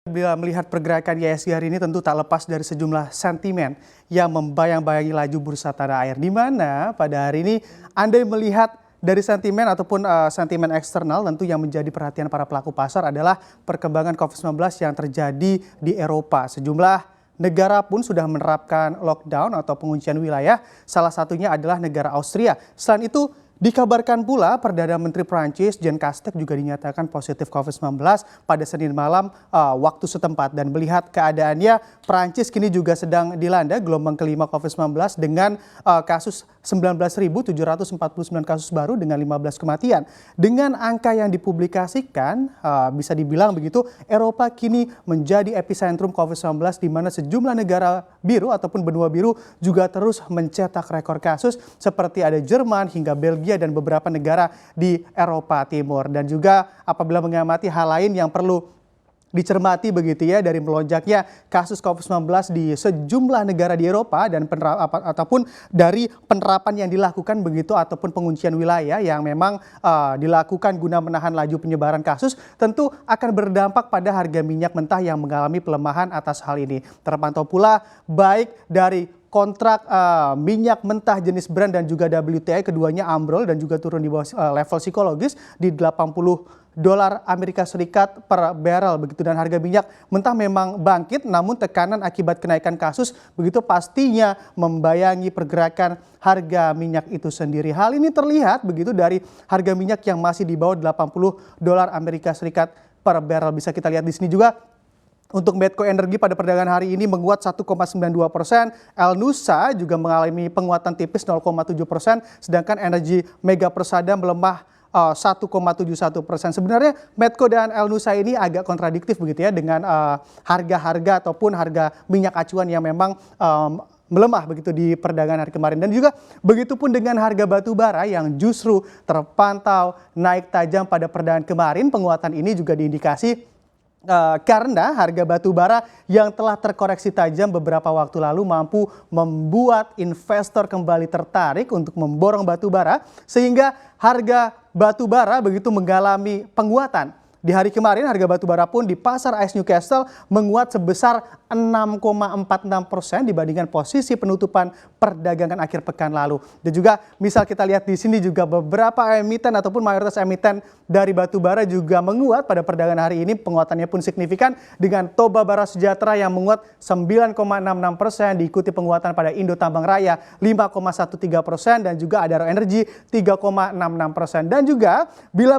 Bila melihat pergerakan IHSG hari ini tentu tak lepas dari sejumlah sentimen yang membayang-bayangi laju bursa tanah air. Di mana pada hari ini Anda melihat dari sentimen ataupun sentimen eksternal tentu yang menjadi perhatian para pelaku pasar adalah perkembangan COVID-19 yang terjadi di Eropa. Sejumlah negara pun sudah menerapkan lockdown atau penguncian wilayah, salah satunya adalah negara Austria. Selain itu, dikabarkan pula Perdana Menteri Prancis Jean Castex juga dinyatakan positif COVID-19 pada Senin malam waktu setempat. Dan melihat keadaannya, Prancis kini juga sedang dilanda gelombang kelima COVID-19 dengan kasus 19.749 kasus baru dengan 15 kematian. Dengan angka yang dipublikasikan, bisa dibilang begitu, Eropa kini menjadi epicentrum COVID-19 di mana sejumlah negara biru ataupun benua biru juga terus mencetak rekor kasus seperti ada Jerman hingga Belgia dan beberapa negara di Eropa Timur. Dan juga apabila mengamati hal lain yang perlu dicermati begitu ya dari melonjaknya kasus COVID-19 di sejumlah negara di Eropa dan ataupun dari penerapan yang dilakukan begitu ataupun penguncian wilayah yang memang dilakukan guna menahan laju penyebaran kasus, tentu akan berdampak pada harga minyak mentah yang mengalami pelemahan atas hal ini. Terpantau pula baik dari kontrak minyak mentah jenis Brent dan juga WTI, keduanya ambrol dan juga turun di bawah level psikologis di $80 Amerika Serikat per barrel begitu. Dan harga minyak mentah memang bangkit, namun tekanan akibat kenaikan kasus begitu pastinya membayangi pergerakan harga minyak itu sendiri. Hal ini terlihat begitu dari harga minyak yang masih di bawah $80 Amerika Serikat per barrel. Bisa kita lihat di sini juga. Untuk Medco Energi pada perdagangan hari ini menguat 1,92%, El-Nusa juga mengalami penguatan tipis 0,7%, sedangkan Energi Mega Persada melemah 1,71%. Sebenarnya Medco dan El-Nusa ini agak kontradiktif begitu ya dengan harga-harga ataupun harga minyak acuan yang memang melemah begitu di perdagangan hari kemarin. Dan juga begitu pun dengan harga batu bara yang justru terpantau naik tajam pada perdagangan kemarin. Penguatan ini juga diindikasi karena harga batu bara yang telah terkoreksi tajam beberapa waktu lalu mampu membuat investor kembali tertarik untuk memborong batu bara sehingga harga batu bara begitu mengalami penguatan. Di hari kemarin harga batu bara pun di pasar AS Newcastle menguat sebesar 6,46% dibandingkan posisi penutupan perdagangan akhir pekan lalu. Dan juga misal kita lihat di sini juga beberapa emiten ataupun mayoritas emiten dari batu bara juga menguat pada perdagangan hari ini. Penguatannya pun signifikan dengan Toba Bara Sejahtera yang menguat 9,66%, diikuti penguatan pada Indo Tambang Raya 5,13% dan juga Adaro Energi 3,66%. Dan juga bila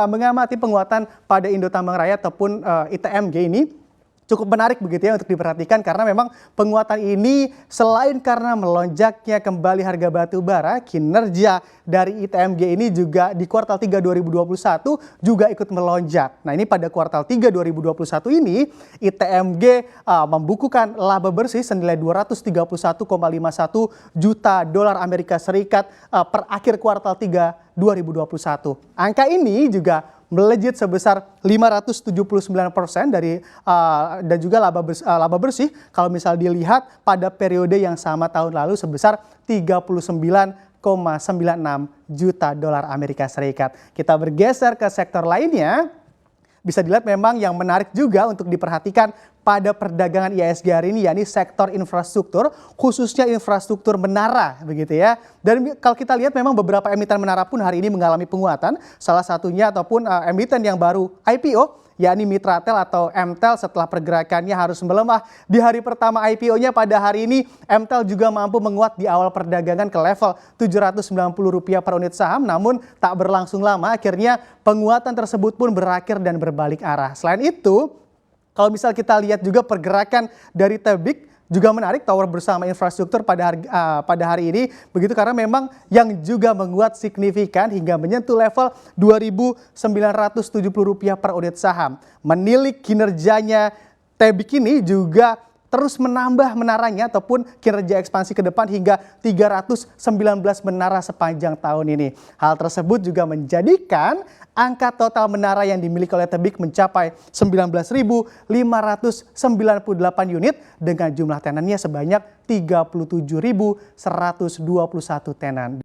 mengamati penguatan pada Indo Tambang Raya ataupun ITMG ini cukup menarik begitu ya untuk diperhatikan karena memang penguatan ini selain karena melonjaknya kembali harga batu bara, kinerja dari ITMG ini juga di kuartal 3 2021 juga ikut melonjak. Nah, ini pada kuartal 3 2021 ini ITMG membukukan laba bersih senilai 231,51 juta dolar Amerika Serikat per akhir kuartal 3 2021. Angka ini juga melejit sebesar 579% dari dan juga laba bersih kalau misal dilihat pada periode yang sama tahun lalu sebesar 39,96 juta dolar Amerika Serikat. Kita bergeser ke sektor lainnya. Bisa dilihat memang yang menarik juga untuk diperhatikan pada perdagangan IHSG hari ini yakni sektor infrastruktur, khususnya infrastruktur menara begitu ya. Dan kalau kita lihat memang beberapa emiten menara pun hari ini mengalami penguatan. Salah satunya ataupun emiten yang baru IPO yakni Mitratel atau MTEL setelah pergerakannya harus melemah di hari pertama IPO-nya pada hari ini. MTEL juga mampu menguat di awal perdagangan ke level Rp790 per unit saham, namun tak berlangsung lama akhirnya penguatan tersebut pun berakhir dan berbalik arah. Selain itu, kalau misal kita lihat juga pergerakan dari Tebik juga menarik, tower bersama infrastruktur pada hari ini begitu karena memang yang juga menguat signifikan hingga menyentuh level Rp2.970 per unit saham. Menilik kinerjanya Tebik ini juga terus menambah menaranya ataupun kinerja ekspansi ke depan hingga 319 menara sepanjang tahun ini. Hal tersebut juga menjadikan angka total menara yang dimiliki oleh Tebik mencapai 19.598 unit dengan jumlah tenannya sebanyak 37.121 tenan.